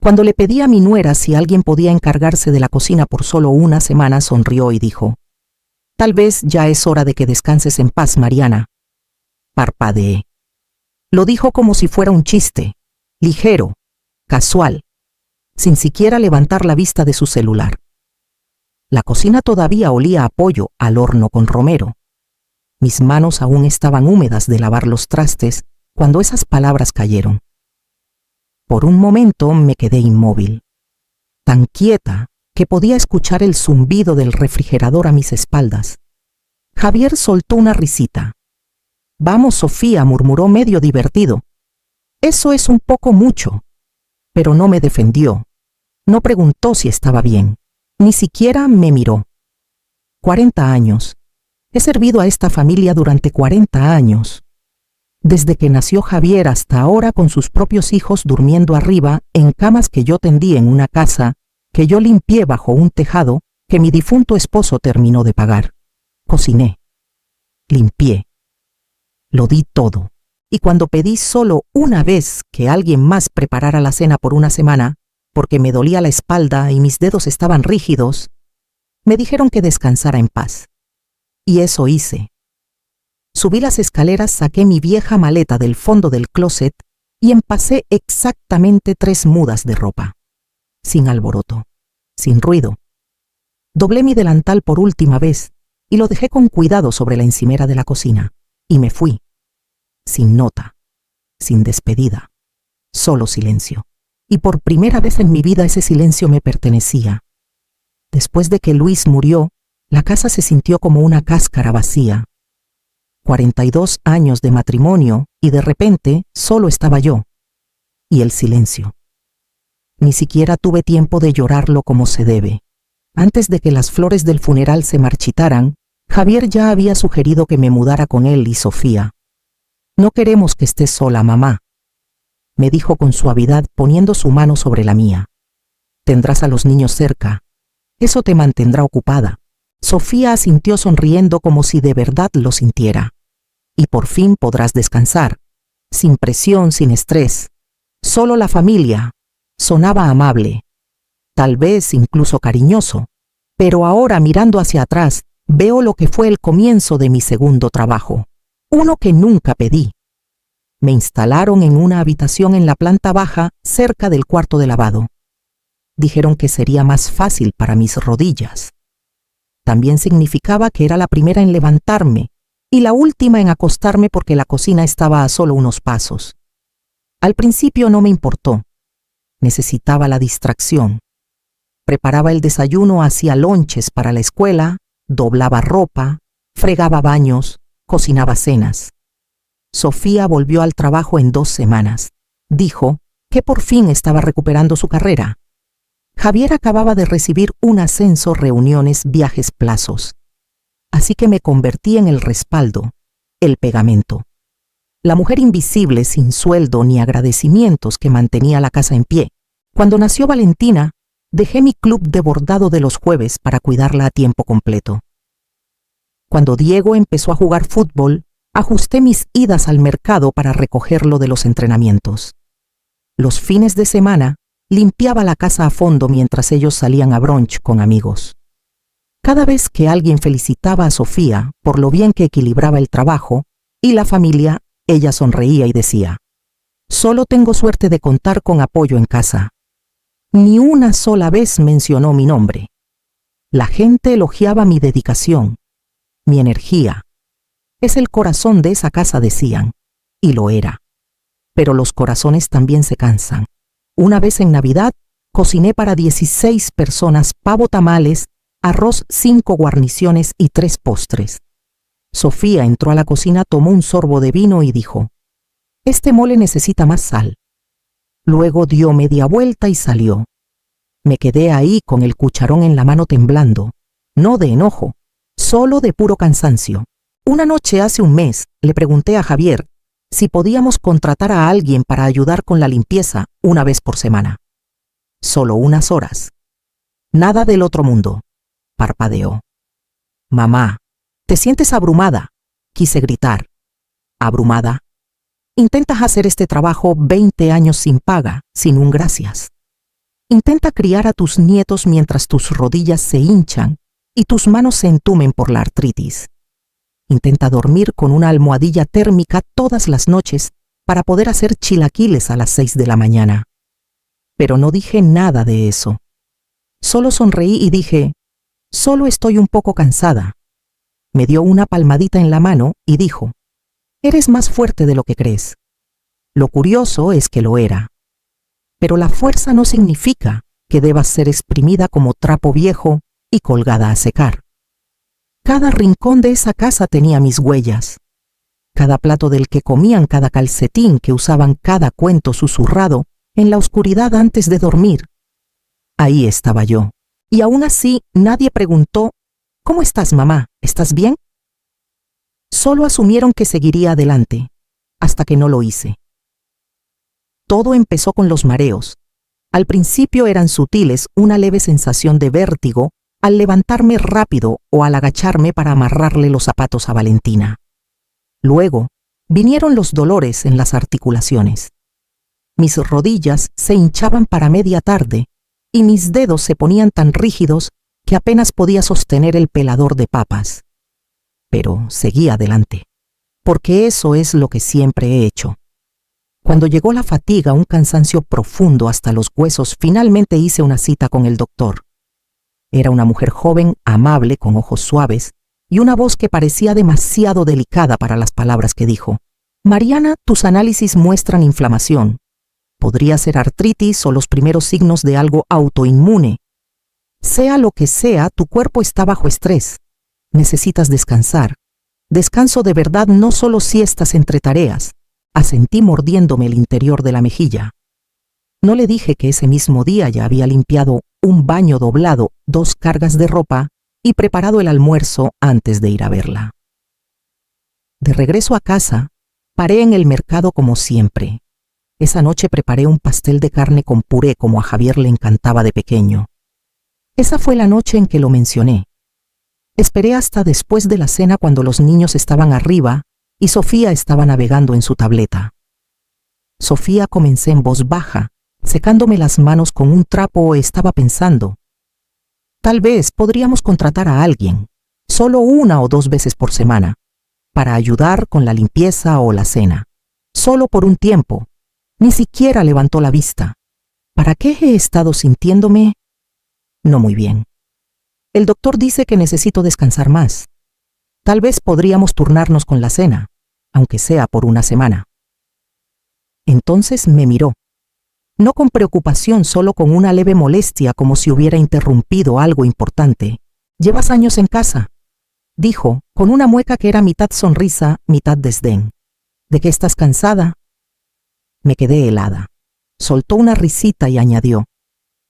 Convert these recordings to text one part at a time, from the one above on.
Cuando le pedí a mi nuera si alguien podía encargarse de la cocina por solo una semana, sonrió y dijo: «Tal vez ya es hora de que descanses en paz, Mariana». Parpadeé. Lo dijo como si fuera un chiste, ligero, casual, sin siquiera levantar la vista de su celular. La cocina todavía olía a pollo al horno con romero. Mis manos aún estaban húmedas de lavar los trastes cuando esas palabras cayeron. Por un momento me quedé inmóvil, tan quieta que podía escuchar el zumbido del refrigerador a mis espaldas. Javier soltó una risita. «Vamos, Sofía», murmuró medio divertido. «Eso es un poco mucho». Pero no me defendió. No preguntó si estaba bien. Ni siquiera me miró. 40 años. He servido a esta familia durante 40 años. Desde que nació Javier hasta ahora, con sus propios hijos durmiendo arriba en camas que yo tendí en una casa que yo limpié bajo un tejado que mi difunto esposo terminó de pagar. Cociné. Limpié. Lo di todo. Y cuando pedí solo una vez que alguien más preparara la cena por una semana, porque me dolía la espalda y mis dedos estaban rígidos, me dijeron que descansara en paz. Y eso hice. Subí las escaleras, saqué mi vieja maleta del fondo del closet y empacé exactamente 3 mudas de ropa. Sin alboroto, sin ruido. Doblé mi delantal por última vez y lo dejé con cuidado sobre la encimera de la cocina. Y me fui. Sin nota, sin despedida, solo silencio. Y por primera vez en mi vida ese silencio me pertenecía. Después de que Luis murió, la casa se sintió como una cáscara vacía. 42 años de matrimonio y de repente solo estaba yo. Y el silencio. Ni siquiera tuve tiempo de llorarlo como se debe. Antes de que las flores del funeral se marchitaran, Javier ya había sugerido que me mudara con él y Sofía. «No queremos que estés sola, mamá», me dijo con suavidad, poniendo su mano sobre la mía. «Tendrás a los niños cerca. Eso te mantendrá ocupada». Sofía asintió sonriendo como si de verdad lo sintiera. «Y por fin podrás descansar, sin presión, sin estrés. Solo la familia». Sonaba amable, tal vez incluso cariñoso, pero ahora, mirando hacia atrás, veo lo que fue el comienzo de mi segundo trabajo, uno que nunca pedí. Me instalaron en una habitación en la planta baja, cerca del cuarto de lavado. Dijeron que sería más fácil para mis rodillas. También significaba que era la primera en levantarme y la última en acostarme porque la cocina estaba a solo unos pasos. Al principio no me importó. Necesitaba la distracción. Preparaba el desayuno, hacía lonches para la escuela, doblaba ropa, fregaba baños, cocinaba cenas. Sofía volvió al trabajo en 2 semanas. Dijo que por fin estaba recuperando su carrera. Javier acababa de recibir un ascenso, reuniones, viajes, plazos. Así que me convertí en el respaldo, el pegamento. La mujer invisible, sin sueldo ni agradecimientos, que mantenía la casa en pie. Cuando nació Valentina, dejé mi club de bordado de los jueves para cuidarla a tiempo completo. Cuando Diego empezó a jugar fútbol, ajusté mis idas al mercado para recogerlo de los entrenamientos. Los fines de semana, limpiaba la casa a fondo mientras ellos salían a brunch con amigos. Cada vez que alguien felicitaba a Sofía por lo bien que equilibraba el trabajo y la familia, ella sonreía y decía: «Solo tengo suerte de contar con apoyo en casa». Ni una sola vez mencionó mi nombre. La gente elogiaba mi dedicación, mi energía. «Es el corazón de esa casa», decían, y lo era. Pero los corazones también se cansan. Una vez en Navidad, cociné para 16 personas pavo, tamales, arroz, 5 guarniciones y 3 postres. Sofía entró a la cocina, tomó un sorbo de vino y dijo: «Este mole necesita más sal». Luego dio media vuelta y salió. Me quedé ahí con el cucharón en la mano temblando, no de enojo, solo de puro cansancio. Una noche hace un mes le pregunté a Javier si podíamos contratar a alguien para ayudar con la limpieza una vez por semana. Solo unas horas. Nada del otro mundo. Parpadeó. «Mamá, ¿te sientes abrumada?», quise gritar. «¿Abrumada? Intentas hacer este trabajo 20 años sin paga, sin un gracias». Intenta criar a tus nietos mientras tus rodillas se hinchan y tus manos se entumen por la artritis. Intenta dormir con una almohadilla térmica todas las noches para poder hacer chilaquiles a las 6 de la mañana. Pero no dije nada de eso. Solo sonreí y dije, solo estoy un poco cansada. Me dio una palmadita en la mano y dijo, eres más fuerte de lo que crees. Lo curioso es que lo era. Pero la fuerza no significa que debas ser exprimida como trapo viejo y colgada a secar. Cada rincón de esa casa tenía mis huellas. Cada plato del que comían, cada calcetín que usaban, cada cuento susurrado en la oscuridad antes de dormir. Ahí estaba yo. Y aún así nadie preguntó, ¿cómo estás, mamá? ¿Estás bien? Solo asumieron que seguiría adelante, hasta que no lo hice. Todo empezó con los mareos. Al principio eran sutiles, una leve sensación de vértigo al levantarme rápido o al agacharme para amarrarle los zapatos a Valentina. Luego, vinieron los dolores en las articulaciones. Mis rodillas se hinchaban para media tarde y mis dedos se ponían tan rígidos que apenas podía sostener el pelador de papas. Pero seguí adelante, porque eso es lo que siempre he hecho. Cuando llegó la fatiga, un cansancio profundo hasta los huesos, finalmente hice una cita con el doctor. Era una mujer joven, amable, con ojos suaves y una voz que parecía demasiado delicada para las palabras que dijo. Mariana, tus análisis muestran inflamación. Podría ser artritis o los primeros signos de algo autoinmune. Sea lo que sea, tu cuerpo está bajo estrés. Necesitas descansar. Descanso de verdad, no solo siestas entre tareas. Asentí mordiéndome el interior de la mejilla. No le dije que ese mismo día ya había limpiado un baño doblado, 2 cargas de ropa y preparado el almuerzo antes de ir a verla. De regreso a casa, paré en el mercado como siempre. Esa noche preparé un pastel de carne con puré como a Javier le encantaba de pequeño. Esa fue la noche en que lo mencioné. Esperé hasta después de la cena cuando los niños estaban arriba y Sofía estaba navegando en su tableta. Sofía, comencé en voz baja, secándome las manos con un trapo. Estaba pensando, tal vez podríamos contratar a alguien, solo 1 o 2 veces por semana, para ayudar con la limpieza o la cena, solo por un tiempo. Ni siquiera levantó la vista. ¿Para qué he estado sintiéndome? No muy bien. El doctor dice que necesito descansar más. Tal vez podríamos turnarnos con la cena, aunque sea por 1 semana. Entonces me miró. No con preocupación, solo con una leve molestia, como si hubiera interrumpido algo importante. «¿Llevas años en casa?», dijo, con una mueca que era mitad sonrisa, mitad desdén. «¿De qué estás cansada?». Me quedé helada. Soltó una risita y añadió,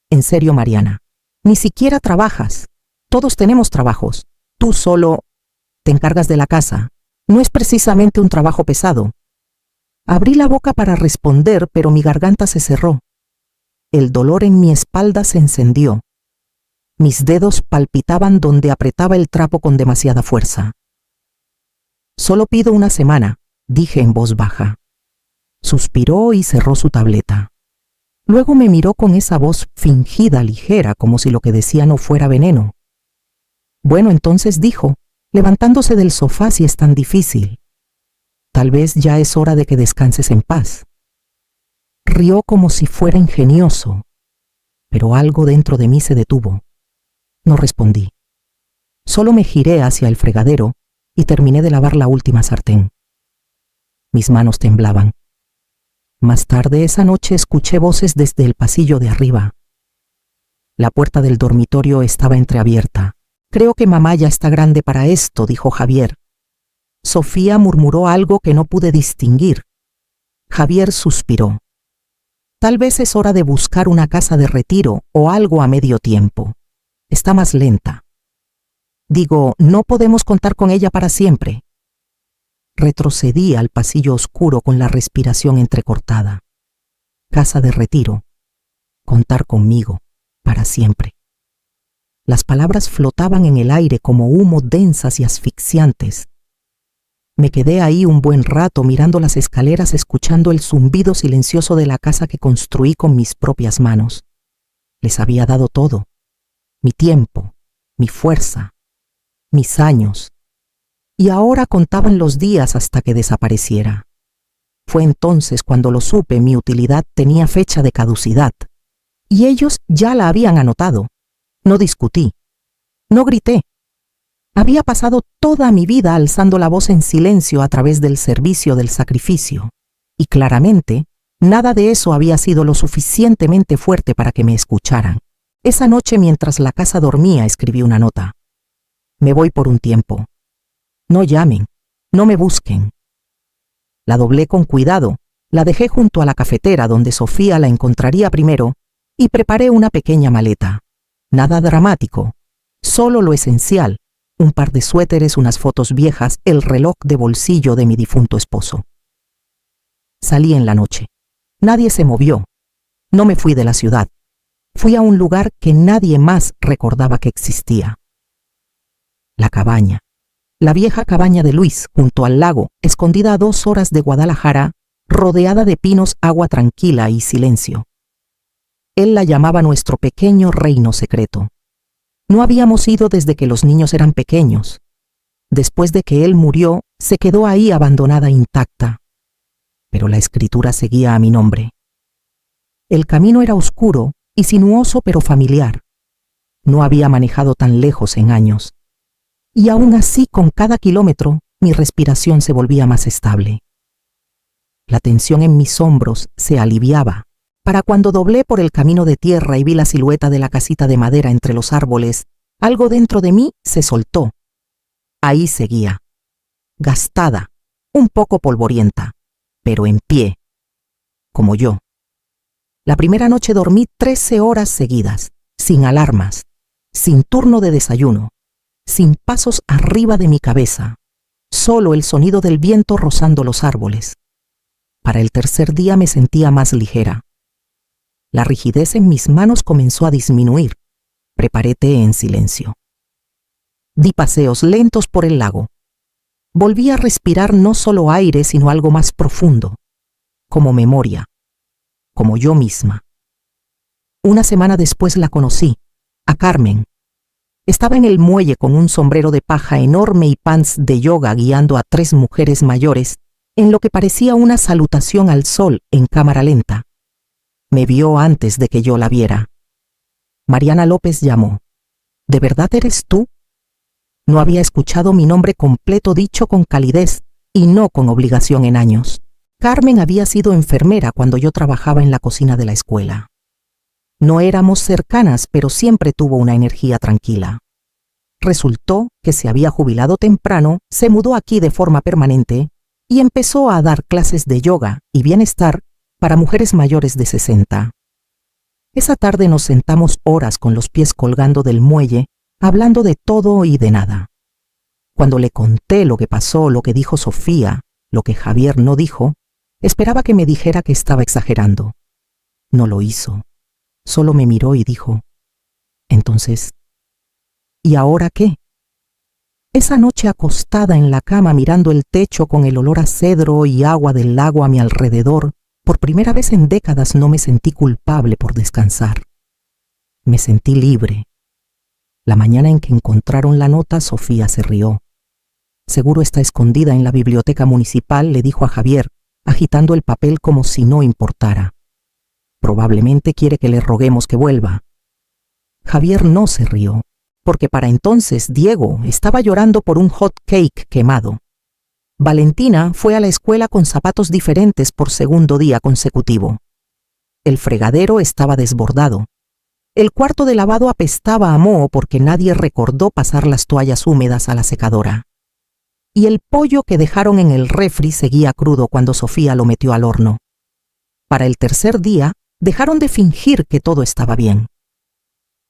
«En serio, Mariana, ni siquiera trabajas. Todos tenemos trabajos. Tú solo te encargas de la casa. No es precisamente un trabajo pesado». Abrí la boca para responder, pero mi garganta se cerró. El dolor en mi espalda se encendió. Mis dedos palpitaban donde apretaba el trapo con demasiada fuerza. «Solo pido 1 semana», dije en voz baja. Suspiró y cerró su tableta. Luego me miró con esa voz fingida, ligera, como si lo que decía no fuera veneno. «Bueno, entonces», dijo, levantándose del sofá, «si es tan difícil. Tal vez ya es hora de que descanses en paz». Rió como si fuera ingenioso, pero algo dentro de mí se detuvo. No respondí. Solo me giré hacia el fregadero y terminé de lavar la última sartén. Mis manos temblaban. Más tarde esa noche escuché voces desde el pasillo de arriba. La puerta del dormitorio estaba entreabierta. «Creo que mamá ya está grande para esto», dijo Javier. Sofía murmuró algo que no pude distinguir. Javier suspiró. «Tal vez es hora de buscar una casa de retiro o algo a medio tiempo. Está más lenta. Digo, no podemos contar con ella para siempre». Retrocedí al pasillo oscuro con la respiración entrecortada. Casa de retiro. Contar conmigo, para siempre. Las palabras flotaban en el aire como humo, densas y asfixiantes. Me quedé ahí un buen rato mirando las escaleras, escuchando el zumbido silencioso de la casa que construí con mis propias manos. Les había dado todo, mi tiempo, mi fuerza, mis años, y ahora contaban los días hasta que desapareciera. Fue entonces cuando lo supe, mi utilidad tenía fecha de caducidad, y ellos ya la habían anotado. No discutí, no grité. Había pasado toda mi vida alzando la voz en silencio a través del servicio del sacrificio, y claramente nada de eso había sido lo suficientemente fuerte para que me escucharan. Esa noche, mientras la casa dormía, escribí una nota. Me voy por un tiempo. No llamen, no me busquen. La doblé con cuidado, la dejé junto a la cafetera donde Sofía la encontraría primero y preparé una pequeña maleta. Nada dramático, solo lo esencial, un par de suéteres, unas fotos viejas, el reloj de bolsillo de mi difunto esposo. Salí en la noche. Nadie se movió. No me fui de la ciudad. Fui a un lugar que nadie más recordaba que existía. La cabaña. La vieja cabaña de Luis, junto al lago, escondida a 2 horas de Guadalajara, rodeada de pinos, agua tranquila y silencio. Él la llamaba nuestro pequeño reino secreto. No habíamos ido desde que los niños eran pequeños. Después de que él murió, se quedó ahí abandonada intacta. Pero la escritura seguía a mi nombre. El camino era oscuro y sinuoso pero familiar. No había manejado tan lejos en años. Y aún así, con cada kilómetro, mi respiración se volvía más estable. La tensión en mis hombros se aliviaba, para cuando doblé por el camino de tierra y vi la silueta de la casita de madera entre los árboles, algo dentro de mí se soltó. Ahí seguía, gastada, un poco polvorienta, pero en pie, como yo. La primera noche dormí 13 horas seguidas, sin alarmas, sin turno de desayuno, sin pasos arriba de mi cabeza, solo el sonido del viento rozando los árboles. Para el tercer día me sentía más ligera. La rigidez en mis manos comenzó a disminuir. Preparé té en silencio. Di paseos lentos por el lago. Volví a respirar no solo aire, sino algo más profundo, como memoria, como yo misma. Una semana después la conocí, a Carmen. Estaba en el muelle con un sombrero de paja enorme y pants de yoga guiando a 3 mujeres mayores en lo que parecía una salutación al sol en cámara lenta. Me vio antes de que yo la viera. Mariana López llamó. ¿De verdad eres tú? No había escuchado mi nombre completo dicho con calidez y no con obligación en años. Carmen había sido enfermera cuando yo trabajaba en la cocina de la escuela. No éramos cercanas, pero siempre tuvo una energía tranquila. Resultó que se había jubilado temprano, se mudó aquí de forma permanente y empezó a dar clases de yoga y bienestar para mujeres mayores de 60. Esa tarde nos sentamos horas con los pies colgando del muelle, hablando de todo y de nada. Cuando le conté lo que pasó, lo que dijo Sofía, lo que Javier no dijo, esperaba que me dijera que estaba exagerando. No lo hizo. Solo me miró y dijo, entonces, ¿y ahora qué? Esa noche acostada en la cama mirando el techo con el olor a cedro y agua del lago a mi alrededor, por primera vez en décadas no me sentí culpable por descansar. Me sentí libre. La mañana en que encontraron la nota, Sofía se rió. Seguro está escondida en la biblioteca municipal, le dijo a Javier, agitando el papel como si no importara. Probablemente quiere que le roguemos que vuelva. Javier no se rió, porque para entonces Diego estaba llorando por un hot cake quemado. Valentina fue a la escuela con zapatos diferentes por segundo día consecutivo. El fregadero estaba desbordado. El cuarto de lavado apestaba a moho porque nadie recordó pasar las toallas húmedas a la secadora. Y el pollo que dejaron en el refri seguía crudo cuando Sofía lo metió al horno. Para el tercer día, dejaron de fingir que todo estaba bien.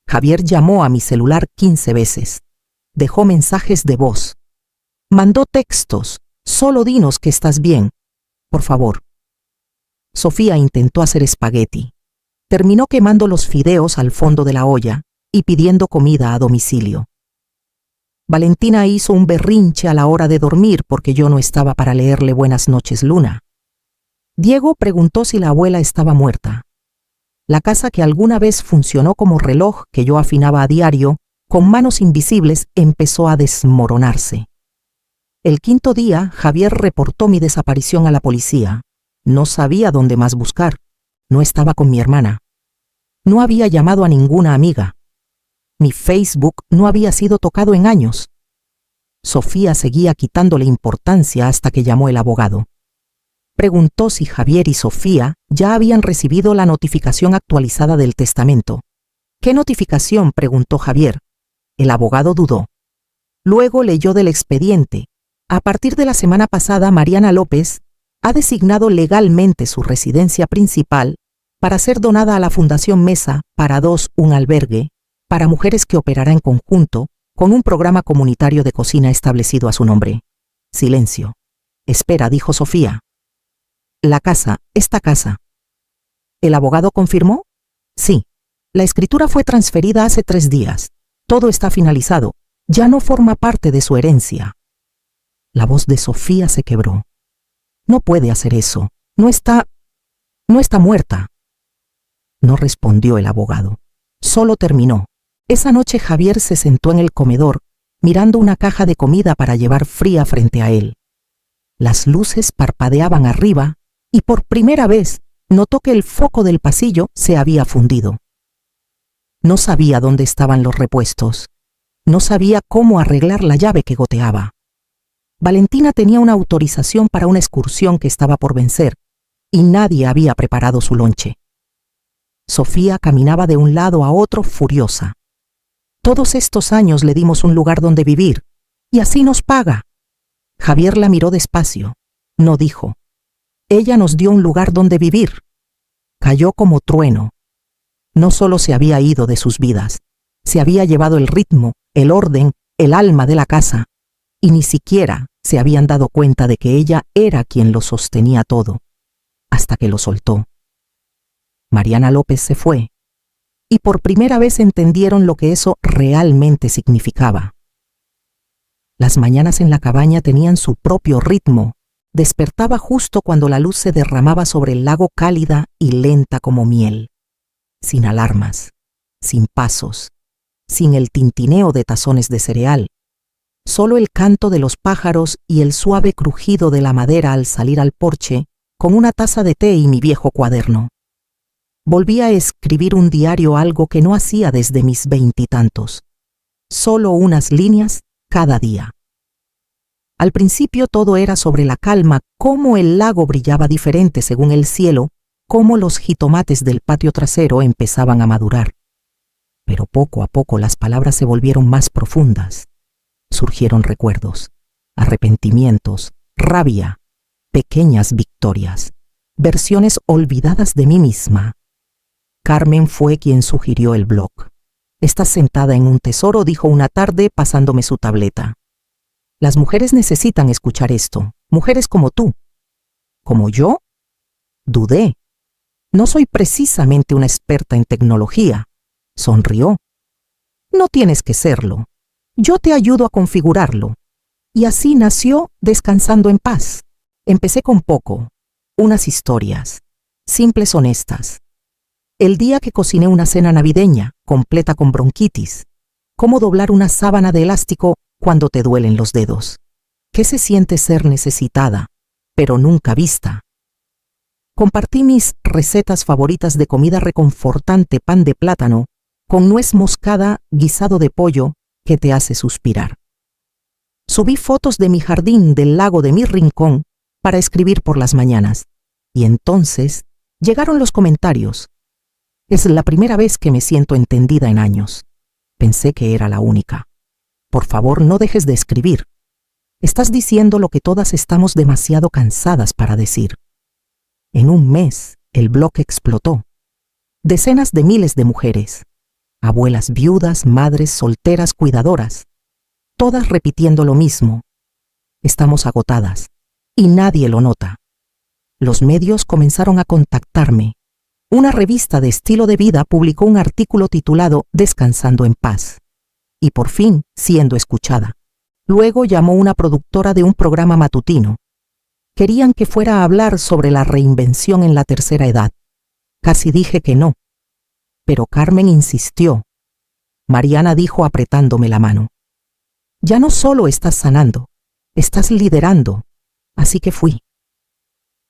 Javier llamó a mi celular 15 veces. Dejó mensajes de voz. Mandó textos. Solo dinos que estás bien. Por favor. Sofía intentó hacer espagueti. Terminó quemando los fideos al fondo de la olla y pidiendo comida a domicilio. Valentina hizo un berrinche a la hora de dormir porque yo no estaba para leerle Buenas noches, Luna. Diego preguntó si la abuela estaba muerta. La casa que alguna vez funcionó como reloj que yo afinaba a diario, con manos invisibles, empezó a desmoronarse. El quinto día, Javier reportó mi desaparición a la policía. No sabía dónde más buscar. No estaba con mi hermana. No había llamado a ninguna amiga. Mi Facebook no había sido tocado en años. Sofía seguía quitándole importancia hasta que llamó el abogado. Preguntó si Javier y Sofía ya habían recibido la notificación actualizada del testamento. ¿Qué notificación?, preguntó Javier. El abogado dudó. Luego leyó del expediente. A partir de la semana pasada, Mariana López ha designado legalmente su residencia principal para ser donada a la Fundación Mesa para Dos, un albergue para mujeres que operará en conjunto con un programa comunitario de cocina establecido a su nombre. Silencio. Espera, dijo Sofía. La casa, esta casa. ¿El abogado confirmó? Sí. La escritura fue transferida hace 3 días. Todo está finalizado. Ya no forma parte de su herencia. La voz de Sofía se quebró. No puede hacer eso. No está muerta. No respondió el abogado. Solo terminó. Esa noche Javier se sentó en el comedor, mirando una caja de comida para llevar fría frente a él. Las luces parpadeaban arriba y por primera vez notó que el foco del pasillo se había fundido. No sabía dónde estaban los repuestos. No sabía cómo arreglar la llave que goteaba. Valentina tenía una autorización para una excursión que estaba por vencer y nadie había preparado su lonche. Sofía caminaba de un lado a otro furiosa. Todos estos años le dimos un lugar donde vivir y así nos paga. Javier la miró despacio. No dijo. Ella nos dio un lugar donde vivir. Cayó como trueno. No solo se había ido de sus vidas, se había llevado el ritmo, el orden, el alma de la casa, y ni siquiera se habían dado cuenta de que ella era quien lo sostenía todo, hasta que lo soltó. Mariana López se fue, y por primera vez entendieron lo que eso realmente significaba. Las mañanas en la cabaña tenían su propio ritmo. Despertaba justo cuando la luz se derramaba sobre el lago, cálida y lenta como miel. Sin alarmas, sin pasos, sin el tintineo de tazones de cereal. Solo el canto de los pájaros y el suave crujido de la madera al salir al porche con una taza de té y mi viejo cuaderno. Volví a escribir un diario, algo que no hacía desde mis 20 y tantos. Solo unas líneas cada día. Al principio todo era sobre la calma, cómo el lago brillaba diferente según el cielo, cómo los jitomates del patio trasero empezaban a madurar. Pero poco a poco las palabras se volvieron más profundas. Surgieron recuerdos, arrepentimientos, rabia, pequeñas victorias, versiones olvidadas de mí misma. Carmen fue quien sugirió el blog. «Estás sentada en un tesoro», dijo una tarde pasándome su tableta. «Las mujeres necesitan escuchar esto, mujeres como tú». ¿Como yo? Dudé. No soy precisamente una experta en tecnología. Sonrió. No tienes que serlo. Yo te ayudo a configurarlo. Y así nació Descansando en Paz. Empecé con poco, unas historias, simples, honestas. El día que cociné una cena navideña, completa con bronquitis. Cómo doblar una sábana de elástico cuando te duelen los dedos. ¿Qué se siente ser necesitada, pero nunca vista? Compartí mis recetas favoritas de comida reconfortante: pan de plátano, con nuez moscada, guisado de pollo, que te hace suspirar. Subí fotos de mi jardín, del lago, de mi rincón, para escribir por las mañanas. Y entonces llegaron los comentarios. Es la primera vez que me siento entendida en años. Pensé que era la única. Por favor, no dejes de escribir. Estás diciendo lo que todas estamos demasiado cansadas para decir. En un mes, el blog explotó. Decenas de miles de mujeres. Abuelas viudas, madres solteras, cuidadoras. Todas repitiendo lo mismo. Estamos agotadas. Y nadie lo nota. Los medios comenzaron a contactarme. Una revista de estilo de vida publicó un artículo titulado Descansando en Paz. Y por fin, siendo escuchada. Luego llamó una productora de un programa matutino. Querían que fuera a hablar sobre la reinvención en la tercera edad. Casi dije que no, Pero Carmen insistió. Mariana dijo apretándome la mano: ya no solo estás sanando, estás liderando. Así que fui.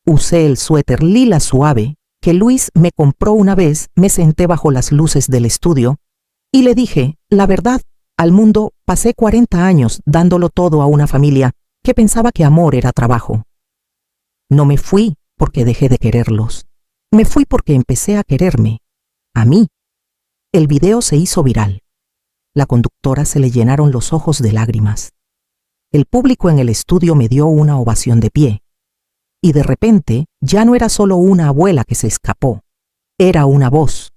Usé el suéter lila suave que Luis me compró una vez, me senté bajo las luces del estudio y le dije la verdad al mundo. Pasé 40 años dándolo todo a una familia que pensaba que amor era trabajo. No me fui porque dejé de quererlos. Me fui porque empecé a quererme, a mí. El video se hizo viral. La conductora se le llenaron los ojos de lágrimas. El público en el estudio me dio una ovación de pie. Y de repente ya no era solo una abuela que se escapó. Era una voz.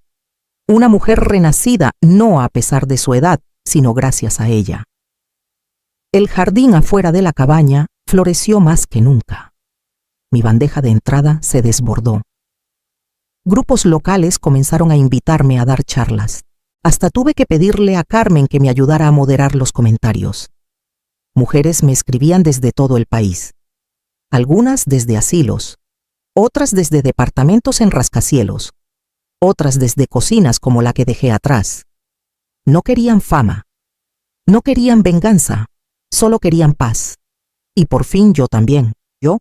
Una mujer renacida, no a pesar de su edad, sino gracias a ella. El jardín afuera de la cabaña floreció más que nunca. Mi bandeja de entrada se desbordó. Grupos locales comenzaron a invitarme a dar charlas. Hasta tuve que pedirle a Carmen que me ayudara a moderar los comentarios. Mujeres me escribían desde todo el país. Algunas desde asilos, otras desde departamentos en rascacielos, otras desde cocinas como la que dejé atrás. No querían fama, no querían venganza, solo querían paz. Y por fin yo también, yo